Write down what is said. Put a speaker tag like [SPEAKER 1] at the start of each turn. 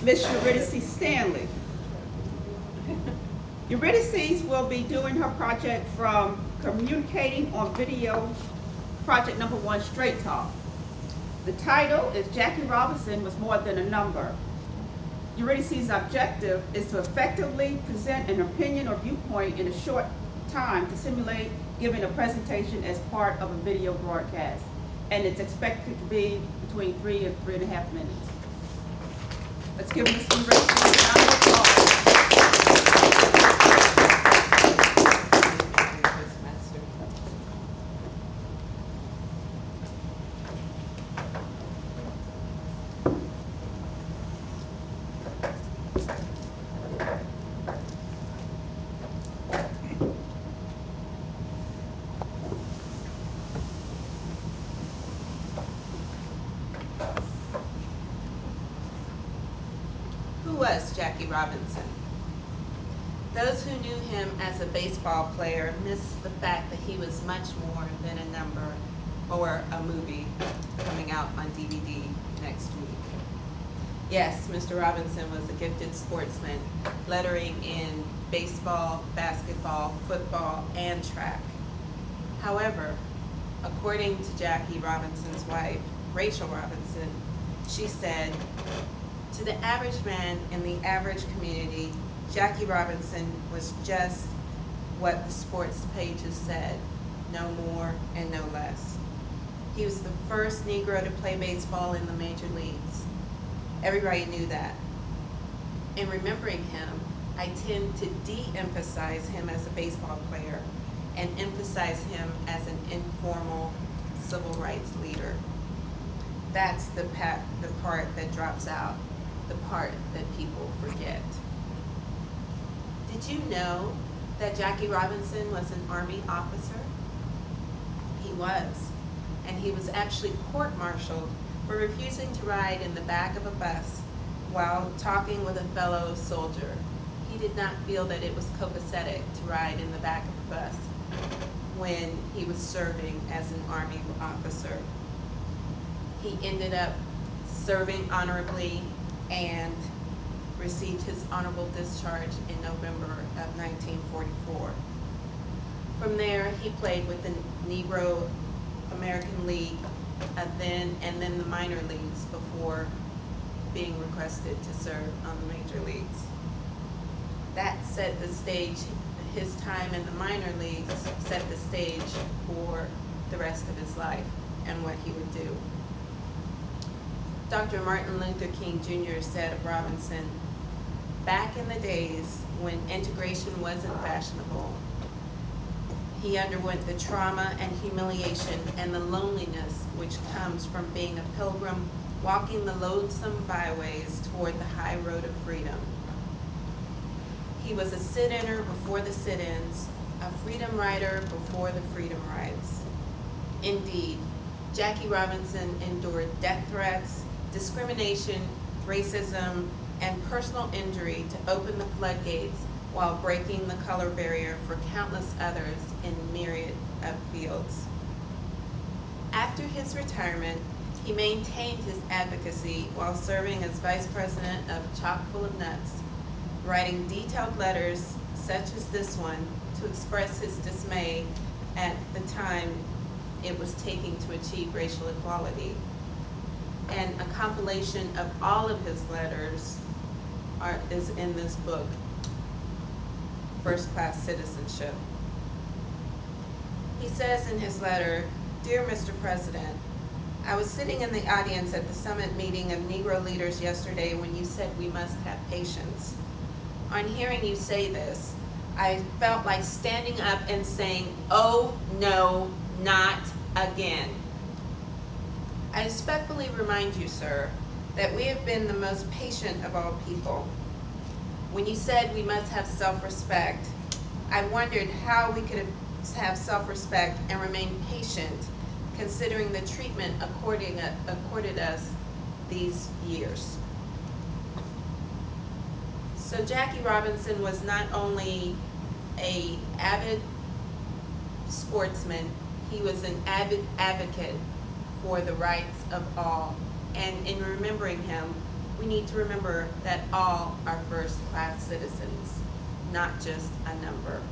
[SPEAKER 1] Miss Eurydice Stanley. Eurydice will be doing her project from communicating on video, project number one, Straight Talk. The title is Jackie Robinson Was More Than a Number. Eurydice's objective is to effectively present an opinion or viewpoint in a short time to simulate giving a presentation as part of a video broadcast. And it's expected to be between 3 and 3.5 minutes. Let's give Ms. Eurydice a round of applause.
[SPEAKER 2] Toastmaster. Who was Jackie Robinson? Those who knew him as a baseball player missed the fact that he was much more than a number or a movie coming out on DVD next week. Yes, Mr. Robinson was a gifted sportsman, lettering in baseball, basketball, football, and track. However, according to Jackie Robinson's wife, Rachel Robinson, she said, "To the average man in the average community, Jackie Robinson was just what the sports pages said, no more and no less. He was the first Negro to play baseball in the major leagues. Everybody knew that. In remembering him, I tend to de-emphasize him as a baseball player and emphasize him as an informal civil rights leader." That's the part that drops out, the part that people forget. Did you know that Jackie Robinson was an Army officer? He was, and he was actually court-martialed for refusing to ride in the back of a bus while talking with a fellow soldier. He did not feel that it was copacetic to ride in the back of a bus when he was serving as an Army officer. He ended up serving honorably and received his honorable discharge in November of 1944. From there, he played with the Negro American League, and then the minor leagues before being requested to serve on the major leagues. That set the stage, his time in the minor leagues set the stage for the rest of his life and what he would do. Dr. Martin Luther King Jr. said of Robinson, "Back in the days when integration wasn't fashionable, he underwent the trauma and humiliation and the loneliness which comes from being a pilgrim walking the lonesome byways toward the high road of freedom. He was a sit-inner before the sit-ins, a freedom rider before the freedom rides." Indeed, Jackie Robinson endured death threats, discrimination, racism, and personal injury to open the floodgates while breaking the color barrier for countless others in myriad of fields. After his retirement, he maintained his advocacy while serving as vice president of Chock full of Nuts, writing detailed letters such as this one to express his dismay at the time it was taking to achieve racial equality. And a compilation of all of his letters is in this book, First Class Citizenship. He says in his letter, "Dear Mr. President, I was sitting in the audience at the summit meeting of Negro leaders yesterday when you said we must have patience. On hearing you say this, I felt like standing up and saying, 'Oh no, not again.' I respectfully remind you, sir, that we have been the most patient of all people. When you said we must have self-respect, I wondered how we could have self-respect and remain patient considering the treatment accorded us these years." So Jackie Robinson was not only an avid sportsman, he was an advocate for the rights of all. And in remembering him, we need to remember that all are first class citizens, not just a number.